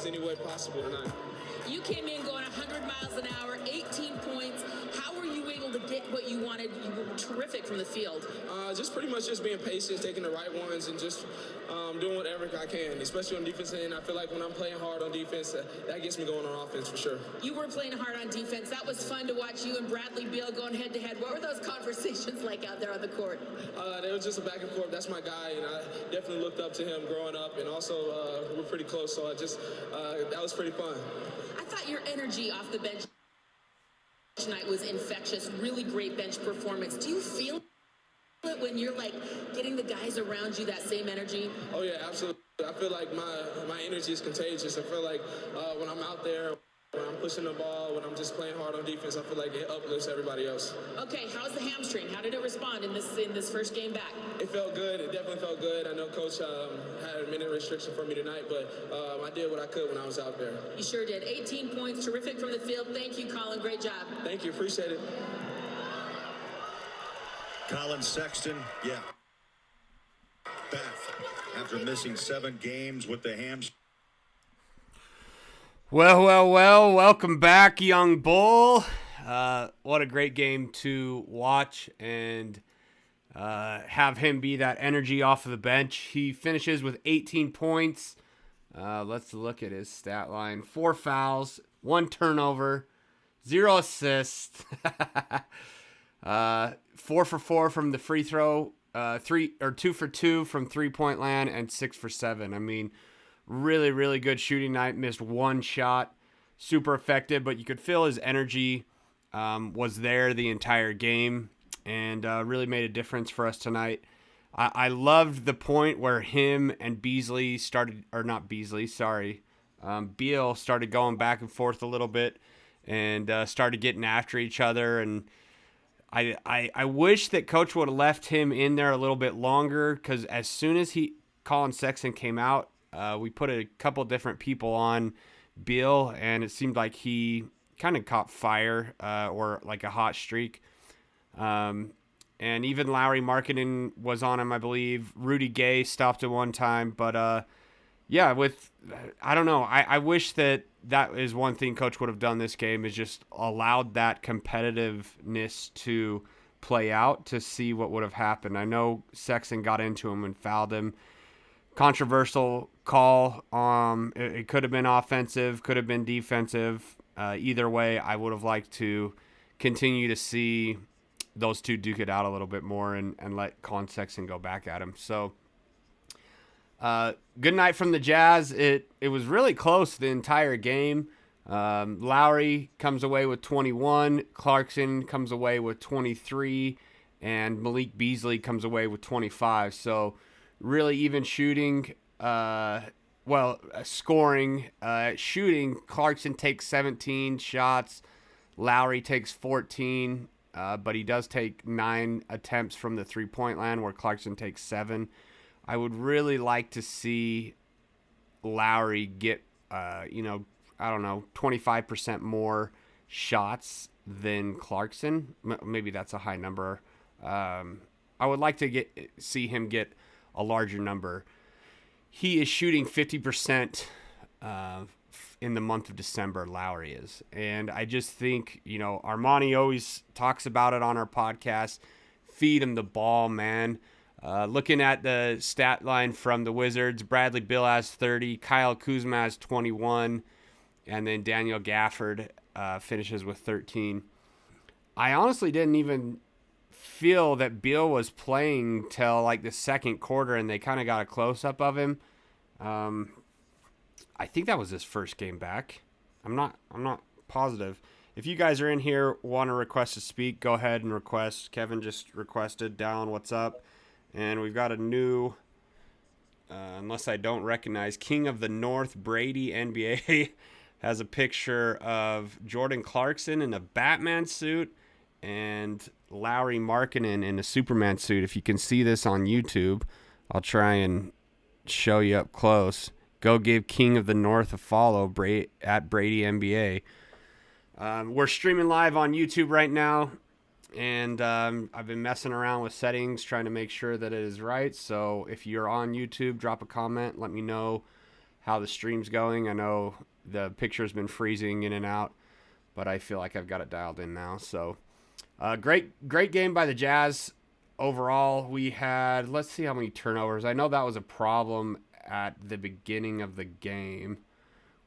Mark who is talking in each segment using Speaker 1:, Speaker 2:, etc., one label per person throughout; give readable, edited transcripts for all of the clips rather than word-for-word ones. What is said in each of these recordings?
Speaker 1: offense any way possible tonight.
Speaker 2: You came in going 100 miles an hour, 18 points. How were you able to get what you wanted? You were terrific from the field.
Speaker 1: Just pretty much just being patient, taking the right ones, and just doing whatever I can, especially on defense end. I feel like when I'm playing hard on defense, that gets me going on offense for sure.
Speaker 2: You were playing hard on defense. That was fun to watch you and Bradley Beal going head-to-head. What were those conversations like out there on the court?
Speaker 1: It was just a back and forth. That's my guy, and I definitely looked up to him growing up, and also we're pretty close, so that was pretty fun.
Speaker 2: I thought your energy off the bench tonight was infectious. Really great bench performance. Do you feel it when you're like getting the guys around you that same energy?
Speaker 1: Oh yeah, absolutely. I feel like my energy is contagious. I feel like when I'm out there, when I'm pushing the ball, when I'm just playing hard on defense, I feel like it uplifts everybody else.
Speaker 2: Okay, how's the hamstring? How did it respond in this first game back?
Speaker 1: It felt good. It definitely felt good. I know Coach had a minute restriction for me tonight, but I did what I could when I was out there.
Speaker 2: You sure did. 18 points, terrific from the field. Thank you, Collin. Great job.
Speaker 1: Thank you. Appreciate it.
Speaker 3: Collin Sexton, back after missing 7 games with the hamstring.
Speaker 4: Well, welcome back, Young Bull. What a great game to watch and have him be that energy off of the bench. He finishes with 18 points. Let's look at his stat line. 4 fouls, 1 turnover, 0 assists. 4 for 4 from the free throw, 2 for 2 from 3-point land, and 6 for 7. I mean, really, really good shooting night. Missed 1 shot. Super effective, but you could feel his energy was there the entire game and really made a difference for us tonight. I loved the point where him and Beasley Beal started going back and forth a little bit and started getting after each other. And I wish that Coach would have left him in there a little bit longer, because as soon as Collin Sexton came out, we put a couple different people on Beal, and it seemed like he kind of caught fire or like a hot streak. And even Lauri Markkanen was on him, I believe. Rudy Gay stopped at one time. But, I don't know. I wish that is one thing Coach would have done this game, is just allowed that competitiveness to play out to see what would have happened. I know Sexton got into him and fouled him. Controversial call. It could have been offensive, could have been defensive. Either way, I would have liked to continue to see those two duke it out a little bit more and let Collin Sexton go back at him. So, good night from the Jazz. It was really close the entire game. Lauri comes away with 21. Clarkson comes away with 23. And Malik Beasley comes away with 25. So, really even shooting. Scoring. Shooting, Clarkson takes 17 shots. Lauri takes 14. But he does take 9 attempts from the 3-point line, where Clarkson takes 7. I would really like to see Lauri get, 25% more shots than Clarkson. Maybe that's a high number. I would like to see him get a larger number. He is shooting 50% in the month of December, Lauri is. And I just think, Armani always talks about it on our podcast. Feed him the ball, man. Looking at the stat line from the Wizards, Bradley Beal has 30, Kyle Kuzma has 21, and then Daniel Gafford finishes with 13. I honestly didn't even feel that Beal was playing till like the second quarter, and they kind of got a close-up of him. I think that was his first game back. I'm not positive. If you guys are in here, want to request to speak, go ahead and request. Kevin just requested down, what's up? And we've got a new, unless I don't recognize, King of the North, Brady NBA, has a picture of Jordan Clarkson in a Batman suit and Lauri Markkanen in a Superman suit. If you can see this on YouTube, I'll try and show you up close. Go give King of the North a follow, at Brady NBA. We're streaming live on YouTube right now, and I've been messing around with settings, trying to make sure that it is right. So if you're on YouTube, drop a comment. Let me know how the stream's going. I know the picture's been freezing in and out, but I feel like I've got it dialed in now. So great game by the Jazz. Overall, we had, let's see how many turnovers. I know that was a problem at the beginning of the game.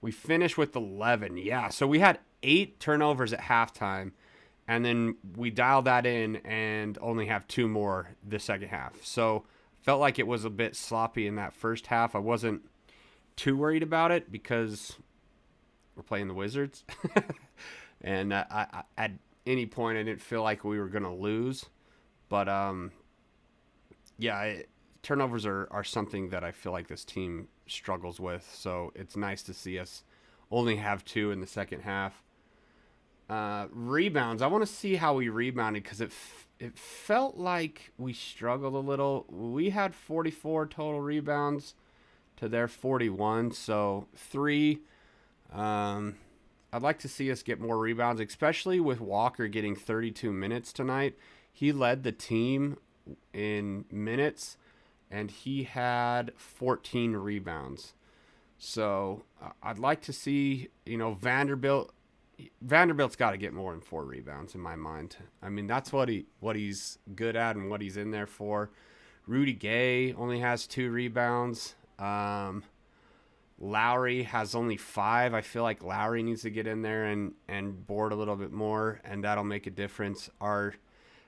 Speaker 4: We finished with 11. Yeah, so we had 8 turnovers at halftime, and then we dialed that in and only have 2 more the second half. So felt like it was a bit sloppy in that first half. I wasn't too worried about it because we're playing the Wizards. And I at any point, I didn't feel like we were going to lose. But, turnovers are something that I feel like this team struggles with. So it's nice to see us only have 2 in the second half. Rebounds. I want to see how we rebounded because it felt like we struggled a little. We had 44 total rebounds to their 41. So 3. I'd like to see us get more rebounds, especially with Walker getting 32 minutes tonight. He led the team in minutes, and he had 14 rebounds. So I'd like to see, Vanderbilt's got to get more than 4 rebounds in my mind. I mean, that's what he's good at and what he's in there for. Rudy Gay only has 2 rebounds. Lauri has only 5. I feel like Lauri needs to get in there and board a little bit more, and that'll make a difference.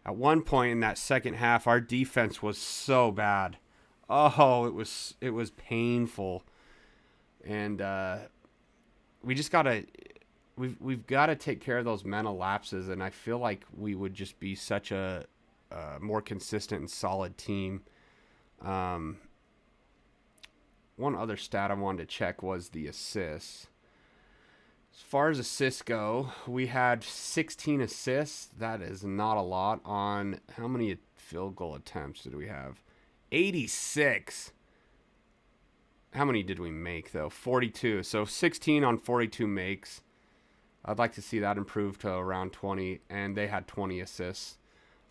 Speaker 4: At one point in that second half, our defense was so bad. Oh, it was painful. And we just we've got to take care of those mental lapses, and I feel like we would just be such a more consistent and solid team. One other stat I wanted to check was the assists. As far as assists go, we had 16 assists. That is not a lot on how many field goal attempts did we have? 86. How many did we make, though? 42. So 16 on 42 makes. I'd like to see that improve to around 20, and they had 20 assists.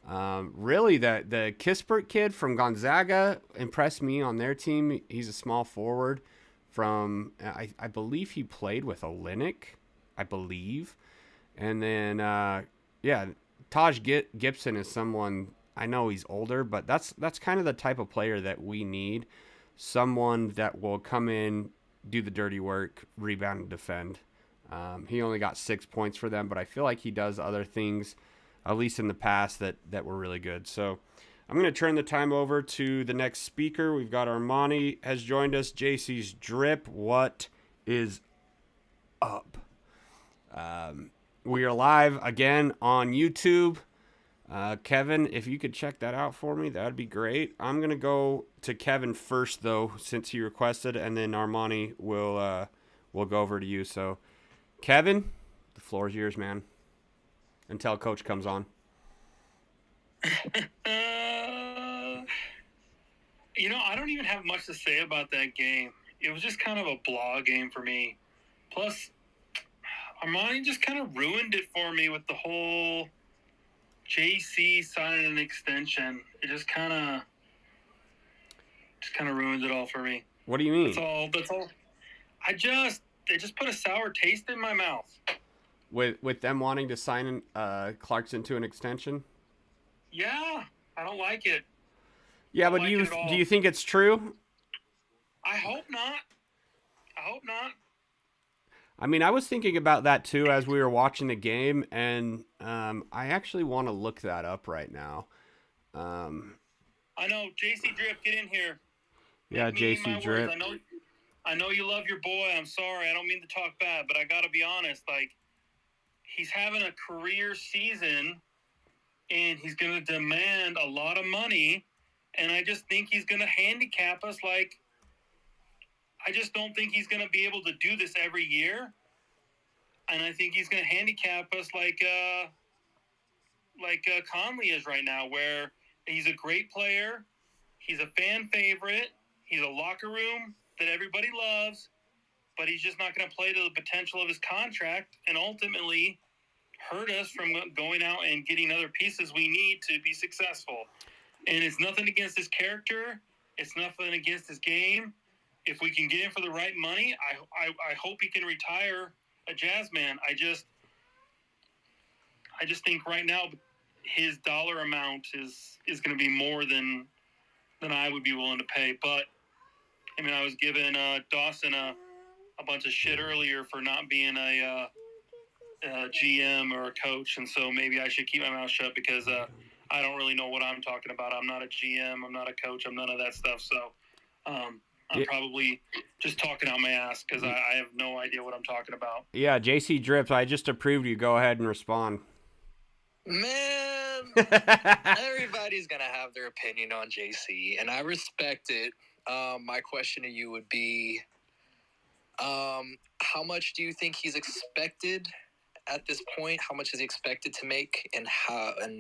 Speaker 4: Really, the Kispert kid from Gonzaga impressed me on their team. He's a small forward from, I believe he played with Olynyk, I believe. And then, Taj Gibson is someone, I know he's older, but that's kind of the type of player that we need. Someone that will come in, do the dirty work, rebound, and defend. He only got 6 points for them, but I feel like he does other things, at least in the past, that were really good. So I'm going to turn the time over to the next speaker. We've got Armani has joined us. JC's Drip. What is up? We are live again on YouTube. Kevin, if you could check that out for me, that would be great. I'm going to go to Kevin first, though, since he requested, and then Armani will go over to you. So, Kevin, the floor is yours, man, until Coach comes on.
Speaker 5: I don't even have much to say about that game. It was just kind of a blah game for me. Plus, Armani just kind of ruined it for me with the whole JC signing an extension. It just kind of ruined it all for me.
Speaker 4: What do you mean?
Speaker 5: That's all. They just put a sour taste in my mouth.
Speaker 4: With them wanting to sign Clarkson to an extension?
Speaker 5: Yeah, I don't like it.
Speaker 4: Yeah, but do you think it's true?
Speaker 5: I hope not.
Speaker 4: I mean, I was thinking about that too as we were watching the game, and I actually want to look that up right now.
Speaker 5: I know, JC Drip, get in here.
Speaker 4: Yeah, JC Drip.
Speaker 5: I know you love your boy. I'm sorry, I don't mean to talk bad, but I got to be honest. He's having a career season, and he's going to demand a lot of money, and I just think he's going to handicap us. I just don't think he's going to be able to do this every year, and I think he's going to handicap us like Conley is right now, where he's a great player, he's a fan favorite, he's a locker room that everybody loves, but he's just not going to play to the potential of his contract and ultimately hurt us from going out and getting other pieces we need to be successful. And it's nothing against his character. It's nothing against his game. if we can get him for the right money, I hope he can retire a Jazz man. I just think right now his dollar amount is going to be more than I would be willing to pay. But I mean, I was giving Dawson a bunch of shit earlier for not being a GM or a coach, and so maybe I should keep my mouth shut because I don't really know what I'm talking about. I'm not a GM. I'm not a coach. I'm none of that stuff. So I'm probably just talking out my ass because I have no idea what I'm talking about.
Speaker 4: Yeah, JC Drips, I just approved you. Go ahead and respond.
Speaker 6: Man, everybody's going to have their opinion on JC, and I respect it. My question to you would be, how much do you think he's expected at this point? How much is he expected to make, and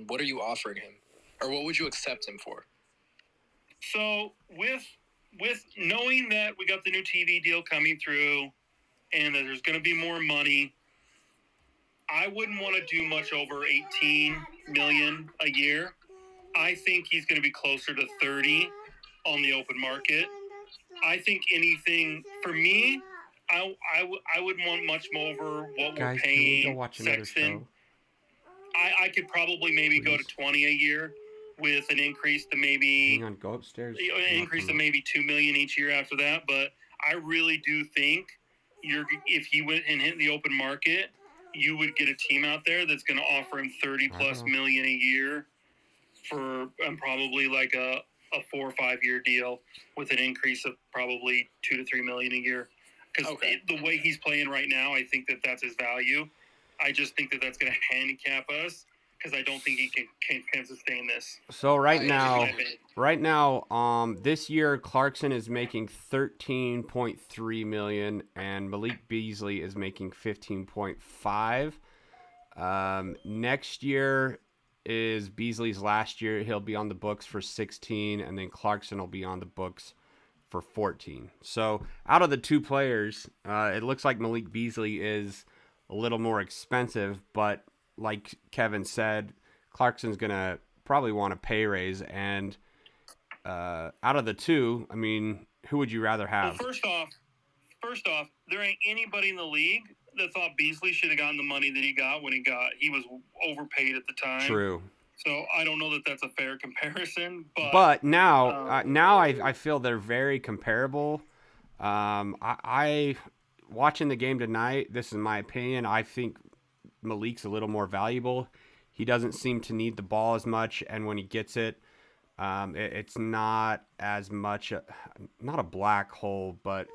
Speaker 6: what are you offering him? Or what would you accept him for?
Speaker 5: So with knowing that we got the new TV deal coming through and that there's going to be more money, I wouldn't want to do much over $18 million a year. I think he's going to be closer to 30 on the open market. I think anything for me, I would want much more over what we're paying Sexton. I could probably maybe go to 20 a year with an increase to maybe
Speaker 4: go upstairs.
Speaker 5: Increase to maybe $2 million each year after that. But I really do think if he went and hit the open market, you would get a team out there that's going to offer him $30+ million a year for probably like a 4 or 5 year deal with an increase of probably $2 to $3 million a year. Because the way he's playing right now, I think that's his value. I just think that's going to handicap us because I don't think he can sustain this.
Speaker 4: So right now, this year Clarkson is making $13.3 million, and Malik Beasley is making $15.5. Next year is Beasley's last year. He'll be on the books for 16, and then Clarkson will be on the books for 14. So out of the two players, it looks like Malik Beasley is a little more expensive, but like Kevin said, Clarkson's going to probably want a pay raise. And out of the two, I mean, who would you rather have?
Speaker 5: Well, first off, there ain't anybody in the league that thought Beasley should have gotten the money that he got when he was overpaid at the time.
Speaker 4: True.
Speaker 5: So I don't know that that's a fair comparison.
Speaker 4: But now I feel they're very comparable. I watching the game tonight, this is my opinion, I think Malik's a little more valuable. He doesn't seem to need the ball as much, and when he gets it, it's not as much, not a black hole, but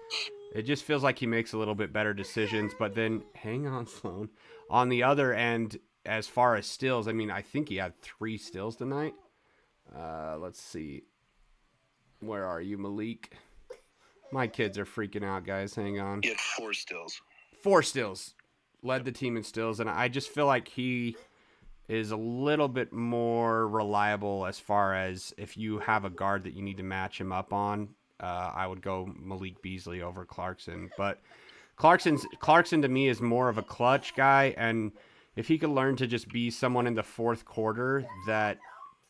Speaker 4: it just feels like he makes a little bit better decisions. But then, hang on, Sloan. On the other end, as far as steals, I mean, I think he had 3 steals tonight. Let's see. Where are you, Malik? My kids are freaking out, guys. Hang on.
Speaker 6: He had 4 steals.
Speaker 4: 4 steals. Led the team in steals, and I just feel like he is a little bit more reliable as far as if you have a guard that you need to match him up on. I would go Malik Beasley over Clarkson. But Clarkson to me is more of a clutch guy, and if he could learn to just be someone in the fourth quarter that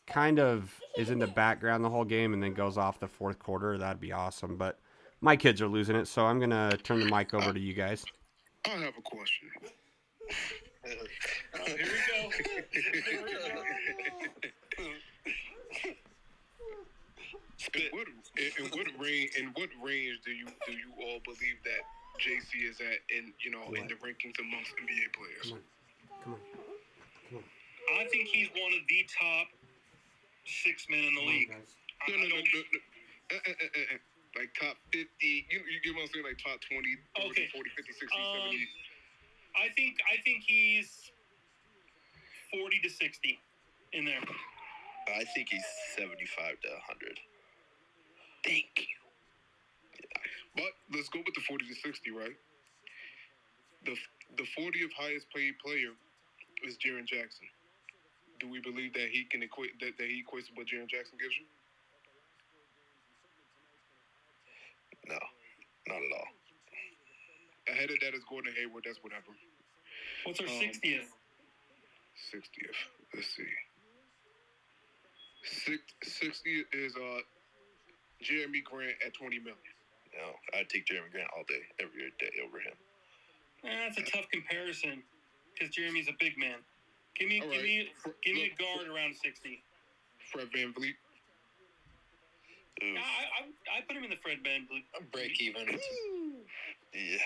Speaker 4: kind of is in the background the whole game and then goes off the fourth quarter, that'd be awesome. But my kids are losing it, so I'm going to turn the mic over to you guys.
Speaker 7: I have a question.
Speaker 5: Here we go.
Speaker 7: In what range do you all believe that JC is at in the rankings amongst NBA players?
Speaker 4: Come on.
Speaker 5: I think he's one of the top 6 men in the league.
Speaker 7: No. Like top 50, you get what I'm saying, like top 20, 30, 40, 50, 60, 70.
Speaker 5: I think he's 40 to 60 in there.
Speaker 6: I think he's 75 to 100. Thank you.
Speaker 7: But let's go with the 40 to 60, right? The 40th highest paid player is Jaren Jackson. Do we believe that he can equate that he equates to what Jaren Jackson gives you?
Speaker 6: No, not at all.
Speaker 7: Ahead of that is Gordon Hayward. That's whatever.
Speaker 5: What's our 60th?
Speaker 7: 60th. Let's see. 60th is Jeremy Grant at $20 million.
Speaker 8: I'd take Jeremy Grant all day, every day over him.
Speaker 5: That's a tough comparison because Jeremy's a big man. Give me a guard around 60.
Speaker 7: Fred VanVleet.
Speaker 5: I put him in the Fred VanVleet.
Speaker 6: Break even.
Speaker 8: Yeah.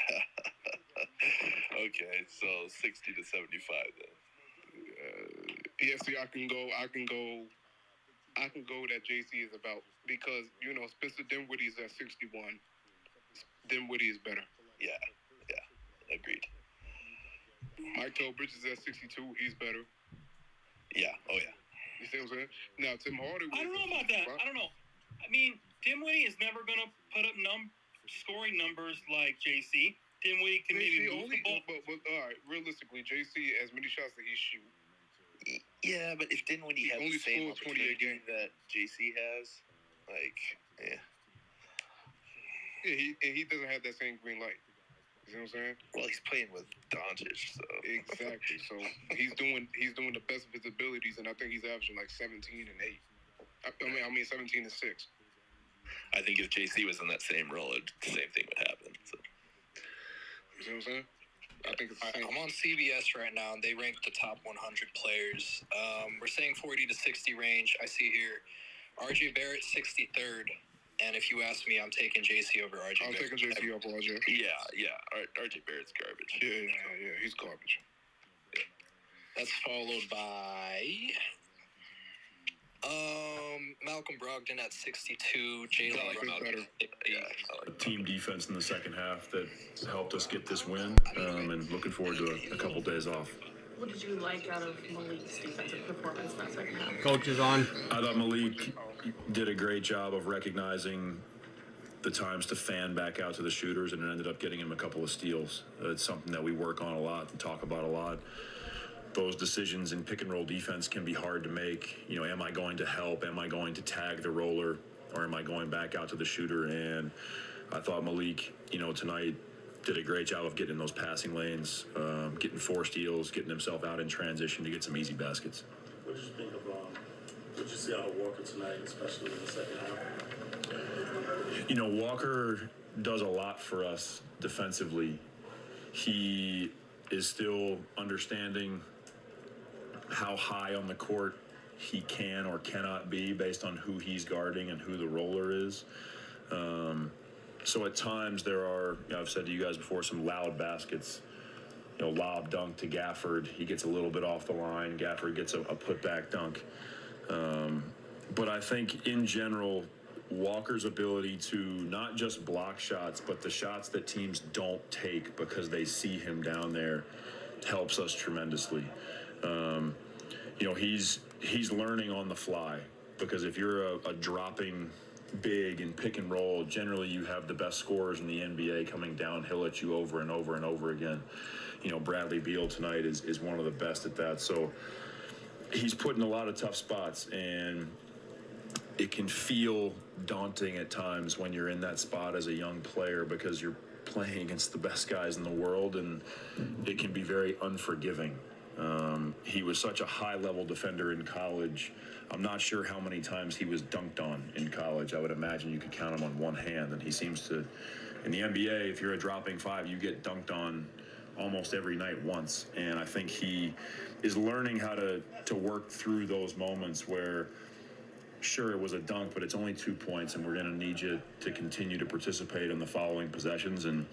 Speaker 8: Okay, so 60 to 75 then.
Speaker 7: Yeah, see, I can go that JC is about, because, Spencer Dinwiddie's at 61. Dinwiddie is better.
Speaker 8: Yeah, agreed.
Speaker 7: Michael Bridges at 62, he's better.
Speaker 8: Yeah, oh yeah.
Speaker 7: You see what I'm saying? Now, Tim Hardaway.
Speaker 5: I don't know about that. I don't know. I mean, Dinwiddie is never going to put up scoring numbers like JC. Dinwiddie can maybe move the ball.
Speaker 7: But all right, realistically, JC, as many shots that he shoot.
Speaker 8: Yeah, but if Dinwiddie has the same opportunity that JC has, yeah.
Speaker 7: Yeah, he doesn't have that same green light. You see what I'm saying?
Speaker 8: Well, he's playing with Doncic, so.
Speaker 7: Exactly. So he's doing the best of his abilities, and I think he's averaging like 17 and 8. I mean 17 and 6.
Speaker 8: I think if JC was in that same role, the same thing would happen. So.
Speaker 7: You see what I'm saying? I think it's the same.
Speaker 6: I'm on CBS right now, and they rank the top 100 players. We're saying 40 to 60 range. I see here RJ Barrett 63rd. And if you ask me, I'm taking JC over RJ Barrett.
Speaker 7: I'm taking JC over RJ.
Speaker 8: Yeah. RJ Barrett's garbage.
Speaker 7: Yeah. He's garbage.
Speaker 6: Yeah. That's followed by Malcolm Brogdon at 62. Jalen Brown.
Speaker 9: Team defense in the second half that helped us get this win, and looking forward to a couple days off.
Speaker 10: What did you like out of Malik's defensive performance in that second half?
Speaker 4: Coach is on.
Speaker 9: I thought Malik did a great job of recognizing the times to fan back out to the shooters, and it ended up getting him a couple of steals. It's something that we work on a lot and talk about a lot. Those decisions in pick and roll defense can be hard to make. Am I going to help? Am I going to tag the roller? Or am I going back out to the shooter? And I thought Malik, tonight did a great job of getting in those passing lanes, getting 4 steals, getting himself out in transition to get some easy baskets.
Speaker 11: What did you think of what you see out of Walker tonight, especially in the second half?
Speaker 9: Walker does a lot for us defensively. He is still understanding how high on the court he can or cannot be based on who he's guarding and who the roller is. So at times there are, I've said to you guys before, some loud baskets. Lob dunk to Gafford. He gets a little bit off the line. Gafford gets a putback dunk. But I think in general, Walker's ability to not just block shots, but the shots that teams don't take because they see him down there helps us tremendously. He's learning on the fly, because if you're a dropping big and pick and roll, generally you have the best scorers in the NBA coming downhill at you over and over and over again. Bradley Beal tonight is one of the best at that. So he's put in a lot of tough spots, and it can feel daunting at times when you're in that spot as a young player, because you're playing against the best guys in the world, and it can be very unforgiving. He was such a high-level defender in college. I'm not sure how many times he was dunked on in college. I would imagine you could count him on one hand, and he seems to, in the NBA, if you're a dropping 5, you get dunked on almost every night once. And I think he is learning how to work through those moments where, sure, it was a dunk, but it's only 2 points, and we're going to need you to continue to participate in the following possessions. And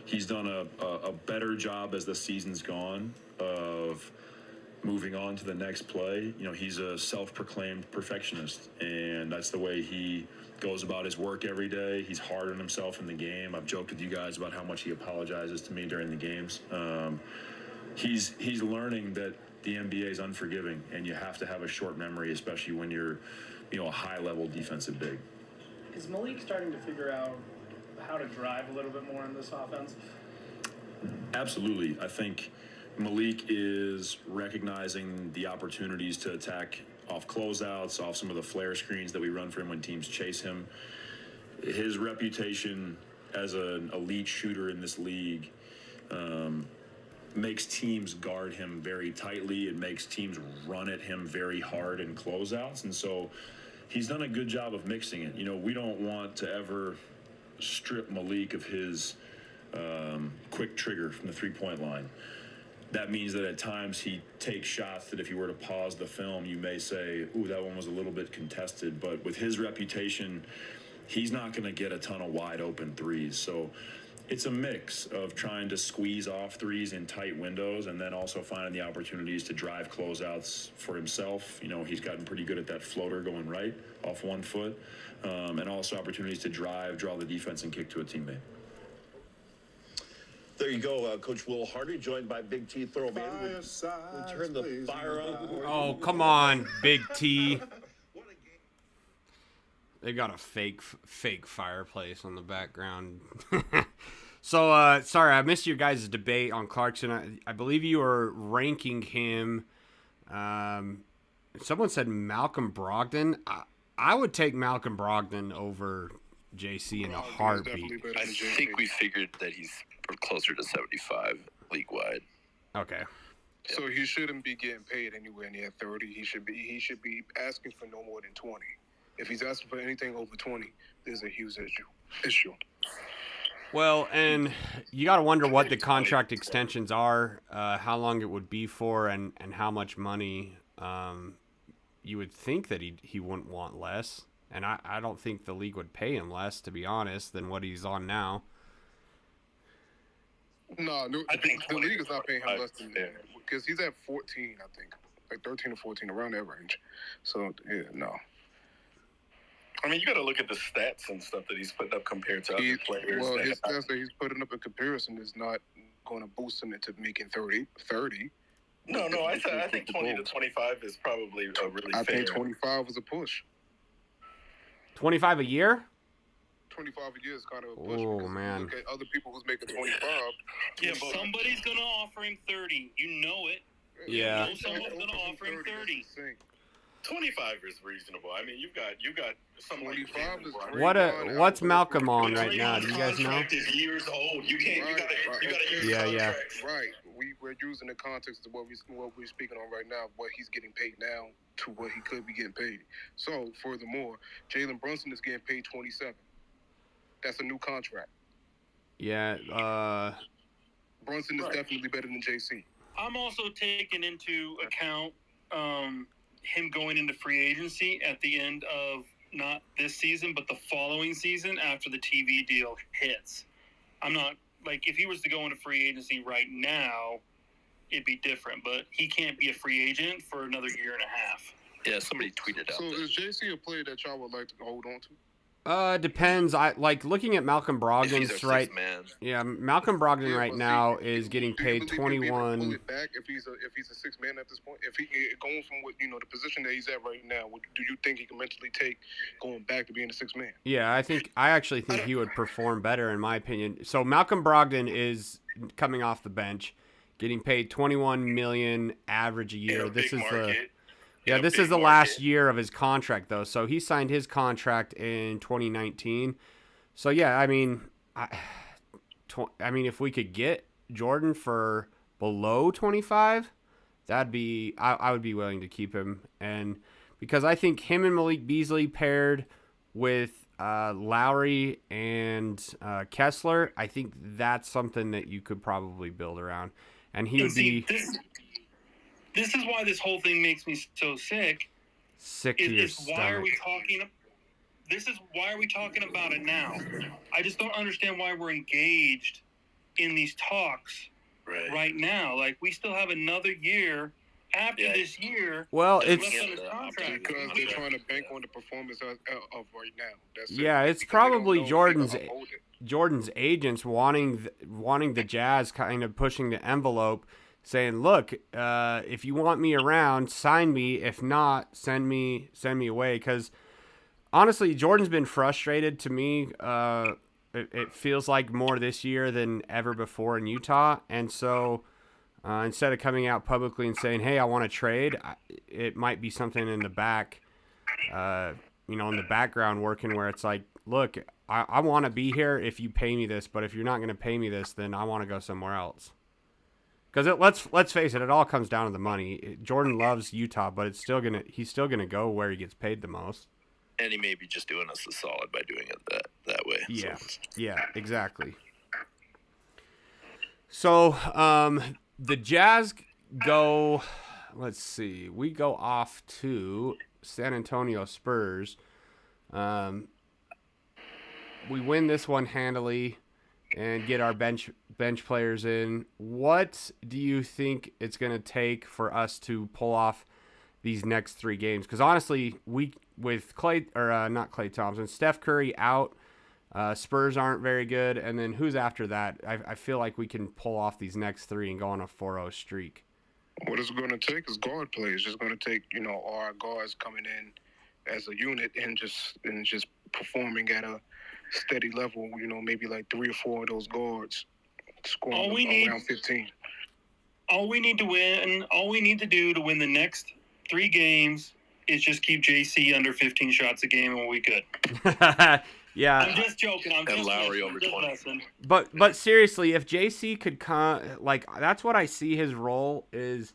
Speaker 9: he's done a better job as the season's gone of moving on to the next play. He's a self-proclaimed perfectionist, and that's the way he goes about his work every day. He's hard on himself in the game. I've joked with you guys about how much he apologizes to me during the games. He's learning that the NBA is unforgiving, and you have to have a short memory, especially when you're, a high-level defensive big.
Speaker 11: Is Malik starting to figure out how to drive a little bit more in this offense?
Speaker 9: Absolutely. I think Malik is recognizing the opportunities to attack off closeouts, off some of the flare screens that we run for him when teams chase him. His reputation as an elite shooter in this league makes teams guard him very tightly. It makes teams run at him very hard in closeouts. And so he's done a good job of mixing it. We don't want to ever strip Malik of his quick trigger from the three-point line. That means that at times he takes shots that if you were to pause the film, you may say, ooh, that one was a little bit contested. But with his reputation, he's not going to get a ton of wide open threes. So it's a mix of trying to squeeze off threes in tight windows and then also finding the opportunities to drive closeouts for himself. You know, he's gotten pretty good at that floater going right off 1 foot, and also opportunities to drive, draw the defense, and kick to a teammate.
Speaker 3: There you go, Coach Will Hardy, joined by Big T Thoroughman. We turn the fire up.
Speaker 4: Oh, come on, Big T. They got a fake fireplace on the background. So, sorry, I missed your guys' debate on Clarkson. I believe you were ranking him. Someone said Malcolm Brogdon. I would take Malcolm Brogdon over JC in a heartbeat.
Speaker 8: I think we figured that he's closer to 75 league-wide.
Speaker 4: Okay.
Speaker 7: So he shouldn't be getting paid anywhere near 30. He should be asking for no more than 20. If he's asking for anything over 20, there's a huge issue.
Speaker 4: Well, and you got to wonder what the contract extensions are, how long it would be for, and how much money. You would think that he wouldn't want less, and I don't think the league would pay him less, to be honest, than what he's on now.
Speaker 7: No, I think the league is not paying him less than that because he's at 14, I think, like 13 or 14, around that range. So yeah, no.
Speaker 8: I mean, you got to look at the stats and stuff that he's putting up compared to other players.
Speaker 7: Well, his stats that he's putting up in comparison is not going to boost him into making 30.
Speaker 8: No, I think 20 to 25 is probably a really fair.
Speaker 7: I think 25 was a push.
Speaker 4: 25 a year?
Speaker 7: 25 a year is kind of a push.
Speaker 4: Oh, man.
Speaker 7: Look at other people who's making 25.
Speaker 5: Yeah, but somebody's going to offer him 30. You know it.
Speaker 4: Yeah.
Speaker 5: You know someone's going to offer him 30.
Speaker 8: 25 is reasonable. I mean, you've got some
Speaker 7: 25 is great.
Speaker 4: What's Malcolm on right now? Do you guys know?
Speaker 8: Is years old. You gotta use contracts.
Speaker 7: Right. We're using the context of what we're speaking on right now, what he's getting paid now to what he could be getting paid. So, furthermore, Jalen Brunson is getting paid 27. That's a new contract.
Speaker 4: Yeah.
Speaker 7: Brunson is definitely better than JC.
Speaker 5: I'm also taking into account him going into free agency at the end of not this season, but the following season after the TV deal hits. I'm not, like, if he was to go into free agency right now, it'd be different, but he can't be a free agent for another year and a half.
Speaker 8: Yeah, somebody tweeted out.
Speaker 7: So is JC a player that y'all would like to hold on to?
Speaker 4: Depends. I like looking at Malcolm Brogdon's right. Yeah, Malcolm Brogdon right now is getting paid 21.
Speaker 7: Pull it back if he's a six man at this point. If he going from what the position that he's at right now, do you think he can mentally take going back to being a six man?
Speaker 4: Yeah, I actually think he would perform better in my opinion. So Malcolm Brogdon is coming off the bench, getting paid 21 million average a year. This is this is the last year of his contract, though. So he signed his contract in 2019. So, yeah, I mean, if we could get Jordan for below 25, that'd be I would be willing to keep him. And because I think him and Malik Beasley paired with Lauri and Kessler, I think that's something that you could probably build around. And he would be...
Speaker 5: This is why this whole thing makes me so sick.
Speaker 4: Sick to your stomach.
Speaker 5: Why are we talking? This is why are we talking about it now? I just don't understand why we're engaged in these talks right now. Like, we still have another year after this year.
Speaker 4: Well, it's
Speaker 7: because they're trying to bank on the performance of right now.
Speaker 4: It's probably Jordan's agents wanting the Jazz kind of pushing the envelope, saying, look, if you want me around, sign me. If not, send me away. Because honestly, Jordan's been frustrated to me. It feels like more this year than ever before in Utah. And so instead of coming out publicly and saying, hey, I want to trade, it might be something in the back, in the background working where it's like, look, I want to be here if you pay me this. But if you're not going to pay me this, then I want to go somewhere else. Because let's face it, it all comes down to the money. Jordan loves Utah, but he's still gonna go where he gets paid the most.
Speaker 8: And he may be just doing us a solid by doing it that way.
Speaker 4: Yeah,
Speaker 8: so.
Speaker 4: yeah, exactly. So the Jazz go, let's see, we go off to San Antonio Spurs. We win this one handily and get our bench players in. What do you think it's going to take for us to pull off these next 3 games? Because honestly, we with not Klay Thompson, Steph Curry out, Spurs aren't very good, and then who's after that? I feel like we can pull off these next 3 and go on a 4-0 streak.
Speaker 7: What it's going to take is guard play. It's just going to take our guards coming in as a unit and just performing at a steady level. Maybe like 3 or 4 of those guards scoring around 15.
Speaker 5: All we need to do to win the next 3 games is just keep JC under 15 shots a game, and we'll be good.
Speaker 4: Yeah,
Speaker 5: I'm just joking.
Speaker 8: And Lauri over 20.
Speaker 4: But seriously, if JC could that's what I see his role is,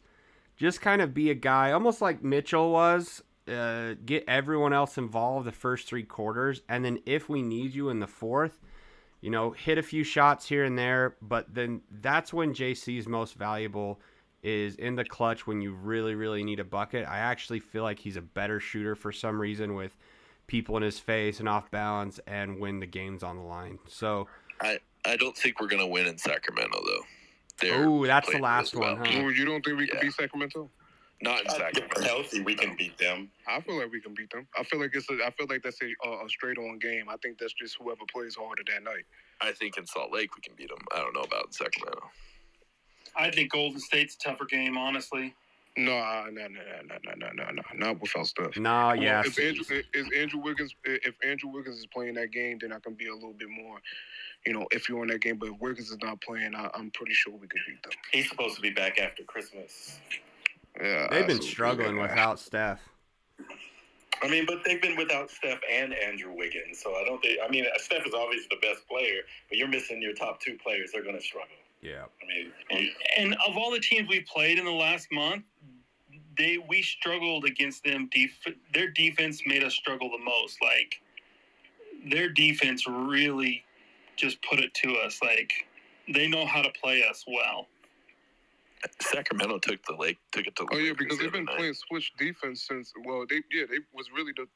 Speaker 4: just kind of be a guy almost like Mitchell was, get everyone else involved the first 3 quarters, and then if we need you in the fourth, hit a few shots here and there, but then that's when JC's most valuable, is in the clutch when you really, really need a bucket. I actually feel like he's a better shooter for some reason with people in his face and off balance, and when the game's on the line. So
Speaker 8: I don't think we're going to win in Sacramento, though.
Speaker 4: Oh, that's the last one, huh?
Speaker 7: Oh, you don't think we can beat Sacramento?
Speaker 8: Not in Sacramento.
Speaker 12: Healthy, we can beat them.
Speaker 7: I feel like we can beat them. I feel like that's a straight-on game. I think that's just whoever plays harder that night.
Speaker 8: I think in Salt Lake we can beat them. I don't know about in Sacramento.
Speaker 5: I think Golden State's a tougher game, honestly.
Speaker 7: No, not without Steph.
Speaker 4: No, yeah.
Speaker 7: If Andrew Wiggins is playing that game, then I can be a little bit more, if you're in that game. But if Wiggins is not playing, I'm pretty sure we can beat them.
Speaker 12: He's supposed to be back after Christmas.
Speaker 7: Yeah,
Speaker 4: they've been struggling without Steph.
Speaker 12: I mean, but they've been without Steph and Andrew Wiggins, so I don't think. I mean, Steph is obviously the best player, but you're missing your top 2 players. They're going to struggle.
Speaker 4: Yeah.
Speaker 12: I mean,
Speaker 5: and of all the teams we played in the last month, we struggled against them. Their defense made us struggle the most. Like, their defense really just put it to us. Like, they know how to play us well.
Speaker 8: Sacramento took it to.
Speaker 7: Oh yeah, because they've been playing switch defense since. Well, they was really the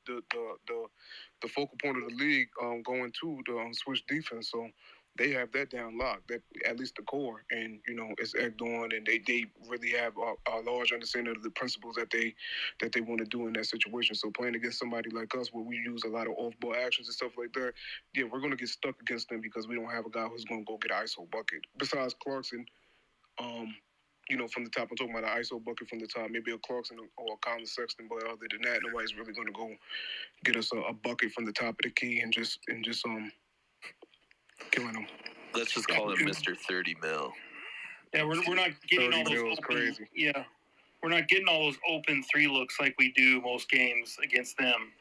Speaker 7: focal point of the league going to the switch defense. So they have that down locked. That at least the core, and it's egged on, and they really have a large understanding of the principles that they want to do in that situation. So playing against somebody like us, where we use a lot of off-ball actions and stuff like that, yeah, we're going to get stuck against them because we don't have a guy who's going to go get an ISO bucket. Besides Clarkson, from the top, I'm talking about an ISO bucket from the top, maybe a Clarkson or a Collin Sexton, but other than that, nobody's really going to go get us a bucket from the top of the key and just killing them.
Speaker 8: Let's just call it Mr. 30 mil.
Speaker 5: Yeah, we're not getting all those open.
Speaker 7: Crazy.
Speaker 5: Yeah, we're not getting all those open 3 looks like we do most games against them.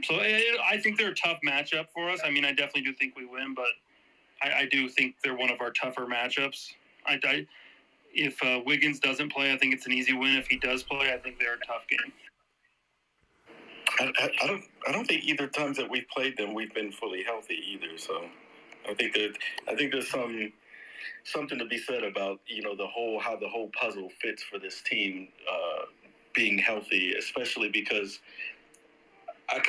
Speaker 5: So I think they're a tough matchup for us. I mean, I definitely do think we win, but I do think they're one of our tougher matchups. If Wiggins doesn't play, I think it's an easy win. If he does play, I think they're a tough game.
Speaker 12: I don't think either times that we've played them we've been fully healthy either. So I think there's something to be said about how the whole puzzle fits for this team being healthy, especially because I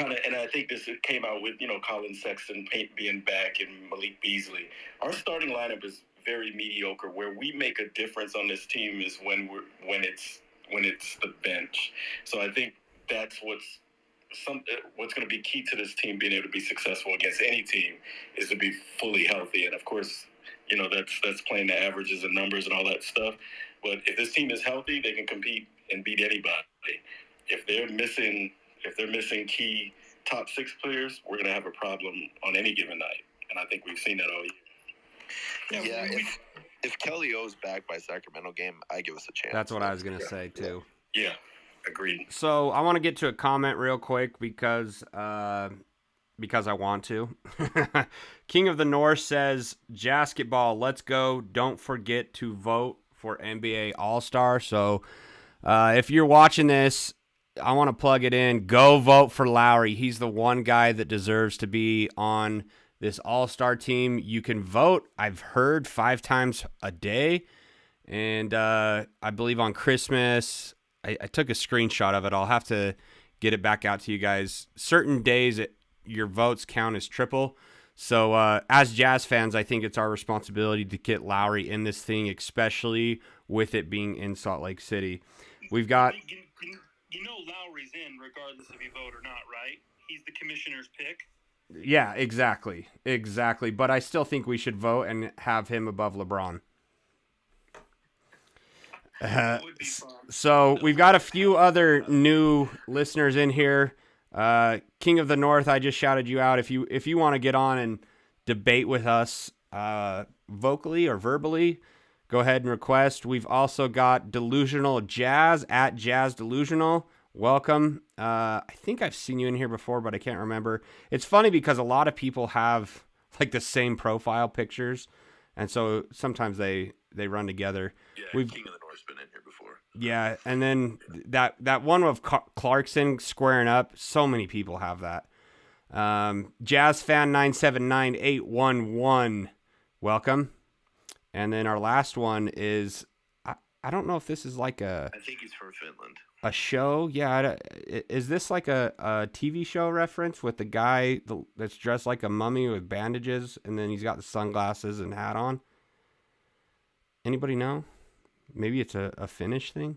Speaker 12: think this came out with Collin Sexton being back and Malik Beasley. Our starting lineup is very mediocre. Where we make a difference on this team is when it's the bench. So I think that's what's going to be key to this team being able to be successful against any team is to be fully healthy. And of course, that's playing the averages and numbers and all that stuff. But if this team is healthy, they can compete and beat anybody. If they're missing key top 6 players, we're going to have a problem on any given night. And I think we've seen that all year.
Speaker 8: Yeah, if Kelly O's back by Sacramento game, I give us a chance.
Speaker 4: That's what I was going to say, too.
Speaker 12: Yeah, agreed.
Speaker 4: So I want to get to a comment real quick because I want to. King of the North says, Jazzketball, let's go. Don't forget to vote for NBA All-Star. So if you're watching this, I want to plug it in. Go vote for Lauri. He's the one guy that deserves to be on this all-star team. You can vote, I've heard, 5 times a day. And I believe on Christmas, I took a screenshot of it. I'll have to get it back out to you guys. Certain days, your votes count as triple. So as Jazz fans, I think it's our responsibility to get Lauri in this thing, especially with it being in Salt Lake City. We've got...
Speaker 5: You know Lauri's in regardless if you vote or not, right? He's the commissioner's pick.
Speaker 4: Yeah, exactly. But I still think we should vote and have him above LeBron. So we've got a few other new listeners in here. King of the North, I just shouted you out. If you want to get on and debate with us vocally or verbally, go ahead and request. We've also got Delusional Jazz at Jazz Delusional. Welcome. I think I've seen you in here before, but I can't remember. It's funny because a lot of people have like the same profile pictures, and so sometimes they run together.
Speaker 8: Yeah, King of the North's been in here before.
Speaker 4: Yeah, and then that one of Clarkson squaring up, so many people have that. Jazz Fan 979811, welcome. And then our last one is, I don't know if this is like
Speaker 8: I think he's from Finland.
Speaker 4: A show. Yeah, is this like a TV show reference with the guy that's dressed like a mummy with bandages, and then he's got the sunglasses and hat on? Anybody know? Maybe it's a Finnish thing.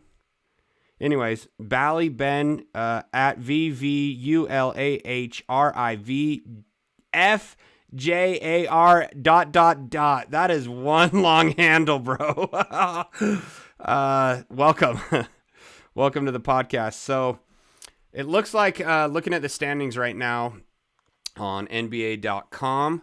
Speaker 4: Anyways, Bally Ben at VVULAHRIVFJAR ... That is one long handle, bro. Welcome. Welcome to the podcast. So it looks like looking at the standings right now on NBA.com,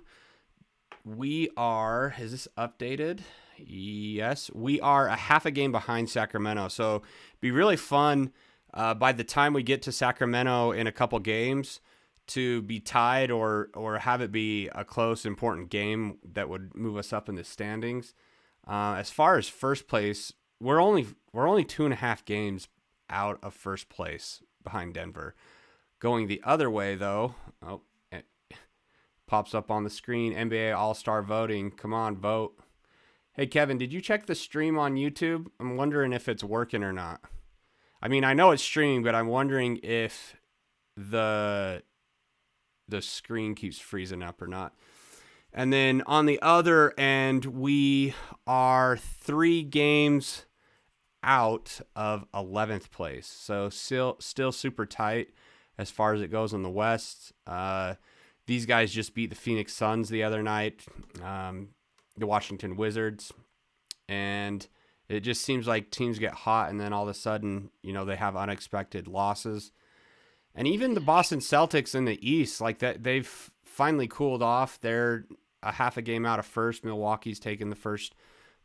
Speaker 4: we are, is this updated? Yes, we are a half a game behind Sacramento. So it'd be really fun by the time we get to Sacramento in a couple games to be tied or have it be a close, important game that would move us up in the standings. As far as first place, we're only 2.5 games out of first place behind Denver. Going the other way, though, it pops up on the screen, NBA All-Star voting. Come on, vote. Hey, Kevin, did you check the stream on YouTube? I'm wondering if it's working or not. I mean, I know it's streaming, but I'm wondering if the screen keeps freezing up or not. And then on the other end, we are 3 games out of 11th place. So still super tight as far as it goes in the West. These guys just beat the Phoenix Suns the other night. The Washington Wizards, and it just seems like teams get hot and then all of a sudden, they have unexpected losses. And even the Boston Celtics in the East, like that, they've finally cooled off. They're a half a game out of first. Milwaukee's taken the first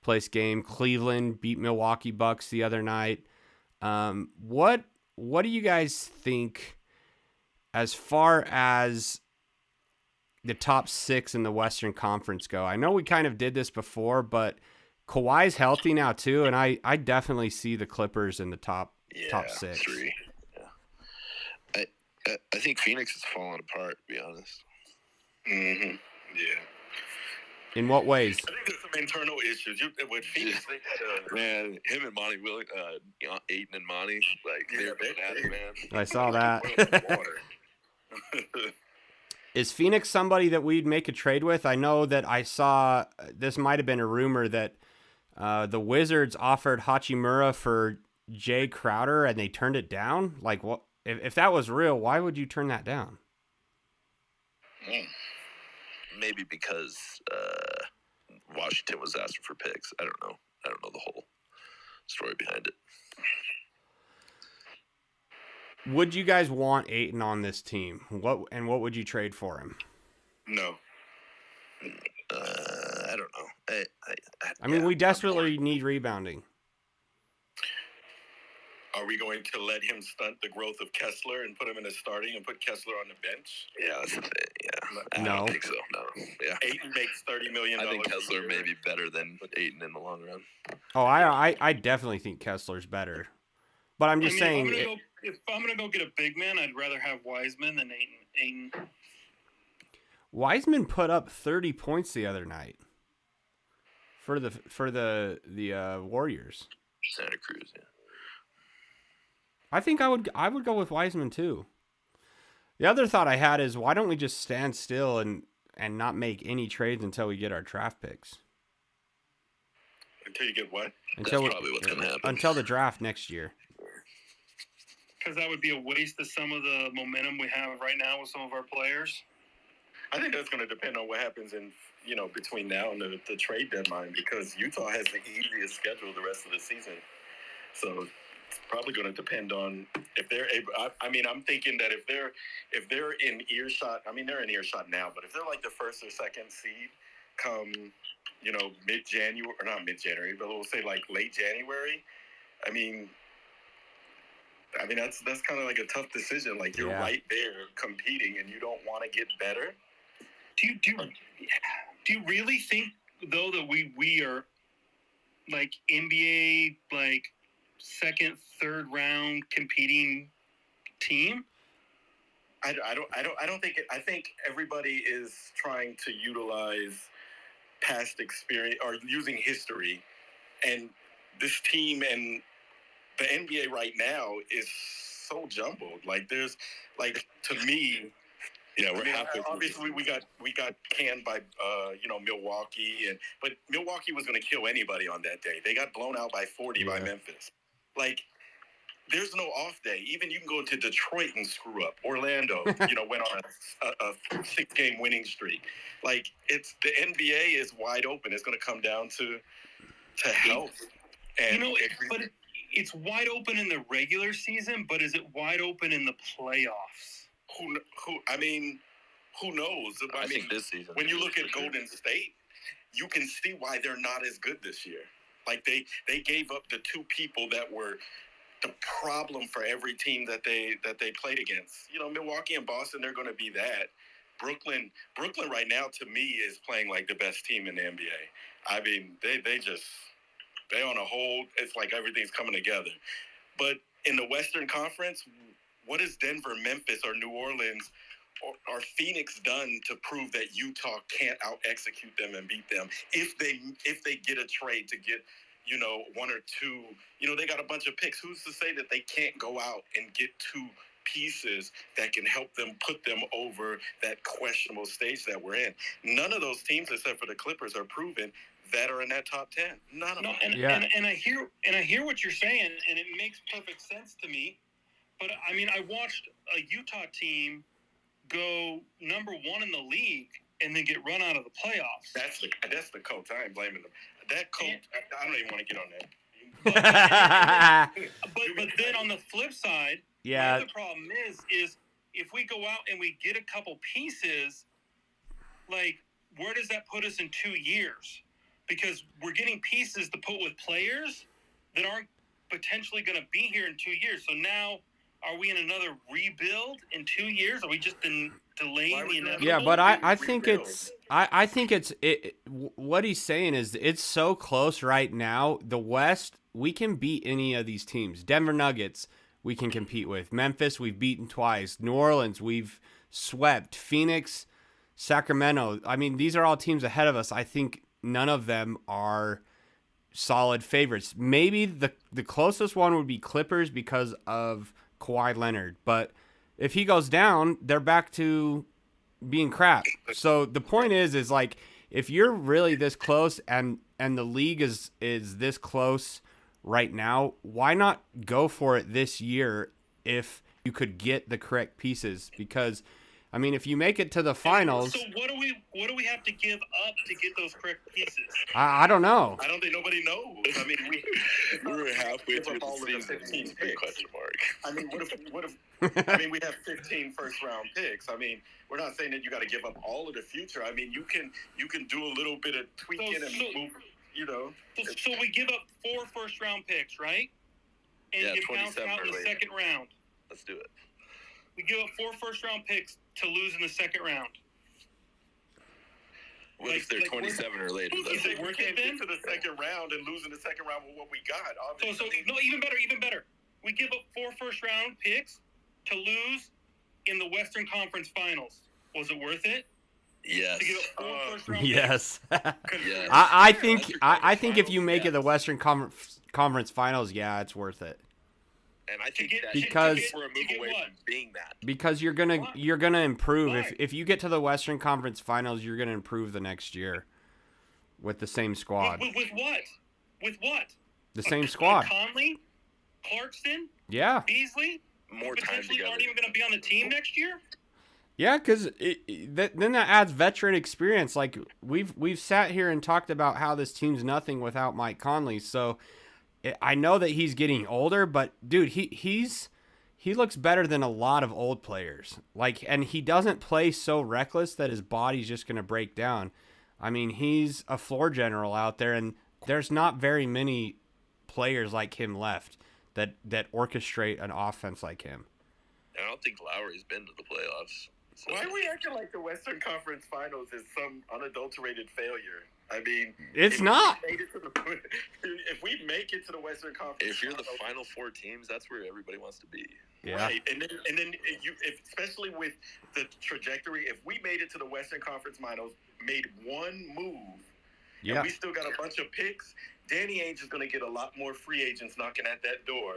Speaker 4: place game. Cleveland beat Milwaukee Bucks the other night. What do you guys think as far as the top 6 in the Western Conference go? I know we kind of did this before, but Kawhi's healthy now too, and I definitely see the Clippers in the top 6.
Speaker 8: 3. Yeah. I think Phoenix is falling apart, to be honest.
Speaker 12: Mm-hmm. Yeah.
Speaker 4: In what ways?
Speaker 12: I think there's some internal issues with Phoenix.
Speaker 8: Man, him and Monty Williams, Ayton and Monty, they're at it, man.
Speaker 4: I saw that. Is Phoenix somebody that we'd make a trade with? I know that I saw, this might have been a rumor that the Wizards offered Hachimura for Jay Crowder and they turned it down. Like, what? If that was real, why would you turn that down?
Speaker 8: Maybe because Washington was asking for picks. I don't know the whole story behind it.
Speaker 4: Would you guys want Ayton on this team? What would you trade for him?
Speaker 12: No.
Speaker 8: I don't know.
Speaker 4: I mean, we desperately need rebounding.
Speaker 12: Are we going to let him stunt the growth of Kessler and put him in the starting and put Kessler on the bench?
Speaker 8: Yeah, that's the thing. Yeah. I
Speaker 4: No.
Speaker 8: don't think so. No. Yeah.
Speaker 12: Ayton makes $30 million.
Speaker 8: I think Kessler may be better than Ayton in the long run.
Speaker 4: Oh, I definitely think Kessler's better. But I'm just saying.
Speaker 5: If I'm gonna go get a big man, I'd rather have Wiseman than Ayton.
Speaker 4: Wiseman put up 30 points the other night for the Warriors.
Speaker 8: Santa Cruz, yeah.
Speaker 4: I think I would go with Wiseman too. The other thought I had is, why don't we just stand still and not make any trades until we get our draft picks?
Speaker 12: Until you get what?
Speaker 8: That's probably what's going to happen.
Speaker 4: Until the draft next year.
Speaker 5: Because that would be a waste of some of the momentum we have right now with some of our players.
Speaker 12: I think that's going to depend on what happens in, between now and the trade deadline, because Utah has the easiest schedule the rest of the season. So it's probably going to depend on if they're able. I'm thinking that if they're in earshot, they're in earshot now, but if they're like the first or second seed come, mid-January, or not mid-January, but we'll say like late January, that's kind of like a tough decision. Like, you're right there competing and you don't want to get better.
Speaker 5: Do you really think, though, that we are like NBA, like second, third round competing team?
Speaker 12: I don't think it. I think everybody is trying to utilize past experience or using history, and this team and the NBA right now is so jumbled. Like, there's, like, to me, we're halfway. Obviously, we got canned by Milwaukee, but Milwaukee was going to kill anybody on that day. They got blown out by 40 by Memphis. Like, there's no off day. Even you can go to Detroit and screw up. Orlando, went on a 6-game winning streak. Like, it's the NBA is wide open. It's going to come down to health. And
Speaker 5: but it's wide open in the regular season. But is it wide open in the playoffs?
Speaker 12: Who knows?
Speaker 8: I think this season.
Speaker 12: When you look at Golden State, you can see why they're not as good this year. Like, they gave up the two people that were the problem for every team that they played against. Milwaukee and Boston, they're going to be that. Brooklyn right now, to me, is playing like the best team in the NBA. They on a whole, it's like everything's coming together. But in the Western Conference, what has Denver, Memphis, or New Orleans or Phoenix done to prove that Utah can't out-execute them and beat them if they get a trade to get, one or two? They got a bunch of picks. Who's to say that they can't go out and get two pieces that can help them put them over that questionable stage that we're in? None of those teams, except for the Clippers, are proven that are in that top 10. None of them.
Speaker 5: And I hear what you're saying, and it makes perfect sense to me. But I watched a Utah team go number 1 in the league and then get run out of the playoffs.
Speaker 12: That's the coach. I ain't blaming them. That coach, I don't even want to get on that.
Speaker 5: But then on the flip side, the other problem is if we go out and we get a couple pieces, like, where does that put us in 2 years? Because we're getting pieces to put with players that aren't potentially going to be here in 2 years. So now, are we in another rebuild in 2 years? Are we just delaying the inevitable?
Speaker 4: Yeah, but I think what he's saying is it's so close right now. The West, we can beat any of these teams. Denver Nuggets, we can compete with. Memphis, we've beaten twice. New Orleans, we've swept. Phoenix, Sacramento. These are all teams ahead of us. I think none of them are solid favorites. Maybe the closest one would be Clippers because of Kawhi Leonard, but if he goes down, they're back to being crap. So the point is like, if you're really this close and the league is this close right now, why not go for it this year if you could get the correct pieces? Because if you make it to the finals,
Speaker 5: so what do we have to give up to get those correct pieces?
Speaker 4: I don't know.
Speaker 12: I don't think nobody knows.
Speaker 8: We were halfway through the season.
Speaker 12: 15
Speaker 8: big question mark.
Speaker 12: What if we have 15 first-round picks? We're not saying that you got to give up all of the future. You can do a little bit of tweaking and move.
Speaker 5: So we give up 4 first-round picks, right? And get bounced out in the second round.
Speaker 8: Let's do it.
Speaker 5: We give up 4 first-round picks to lose in the second round.
Speaker 8: What if they're 27 or later?
Speaker 12: Is it worth it then? To the second round and losing the second round with what we got?
Speaker 5: So no, even better. We give up 4 first-round picks to lose in the Western Conference Finals. Was it worth it?
Speaker 8: Yes.
Speaker 5: To give up 4 first-round
Speaker 4: Yes.
Speaker 8: Yes.
Speaker 4: I think if you make it the Western Conference Finals, yeah, it's worth it.
Speaker 8: And I think
Speaker 4: because
Speaker 8: we're a move away from being that.
Speaker 4: Because you're gonna improve. If you get to the Western Conference Finals, you're gonna improve the next year with the same squad.
Speaker 5: With what? With what?
Speaker 4: The same squad.
Speaker 5: Conley, Clarkson,
Speaker 4: yeah,
Speaker 5: Beasley,
Speaker 8: more time
Speaker 5: potentially
Speaker 8: together.
Speaker 5: aren't even going to be on the team next year.
Speaker 4: Yeah, because then that adds veteran experience. Like we've sat here and talked about how this team's nothing without Mike Conley. So I know that he's getting older, but dude, he looks better than a lot of old players. Like, and he doesn't play so reckless that his body's just gonna break down. I mean, he's a floor general out there, and there's not very many players like him left that orchestrate an offense like him.
Speaker 8: I don't think Lauri's been to the playoffs.
Speaker 12: So. Why are we acting like the Western Conference Finals is some unadulterated failure? I mean,
Speaker 4: it's not.
Speaker 12: If we make it to the Western Conference,
Speaker 8: if you're the final 4 teams, that's where everybody wants to be.
Speaker 4: Yeah.
Speaker 12: Right, and then especially with the trajectory, if we made it to the Western Conference Finals, made one move, and we still got a bunch of picks, Danny Ainge is going to get a lot more free agents knocking at that door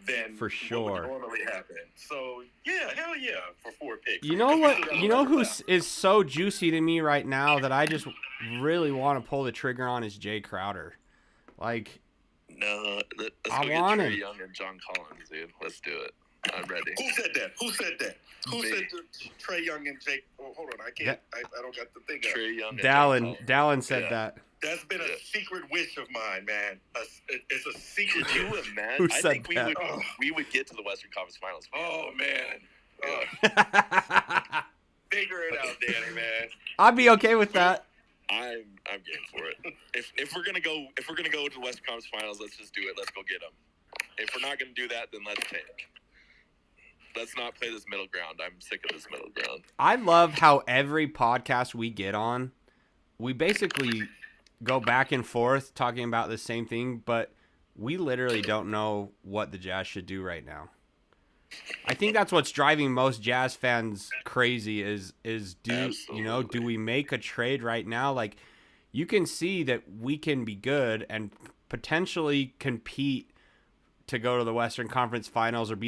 Speaker 12: than
Speaker 4: for sure
Speaker 12: what would normally happen. So yeah, hell yeah, for 4 picks.
Speaker 4: You know what? You know who is so juicy to me right now that I just really want to pull the trigger on is Jay Crowder. Like,
Speaker 8: no, let's
Speaker 4: I
Speaker 8: go
Speaker 4: want
Speaker 8: get
Speaker 4: him.
Speaker 8: Trae Young and John Collins, dude. Let's do it. I'm ready.
Speaker 12: Who said that? Who said that? Who said Trae Young and Jake? Oh, hold on, I can't. I don't got the thing.
Speaker 8: Trae Young.
Speaker 4: Dallin said that.
Speaker 12: That's been a secret wish of mine, man. It's a secret.
Speaker 8: Could you imagine?
Speaker 4: Who
Speaker 8: I
Speaker 4: said
Speaker 8: think
Speaker 4: that?
Speaker 8: we would get to the Western Conference Finals.
Speaker 12: Oh man. Figure it out, Danny, man.
Speaker 4: I'd be okay with that.
Speaker 8: I'm game for it. If we're gonna go to the Western Conference Finals, let's just do it. Let's go get them. If we're not gonna do that, then let's tank. Let's not play this middle ground. I'm sick of this middle ground.
Speaker 4: I love how every podcast we get on, we basically go back and forth talking about the same thing, but we literally don't know what the Jazz should do right now. I think that's what's driving most Jazz fans crazy is do we make a trade right now? Like, you can see that we can be good and potentially compete to go to the Western Conference Finals or be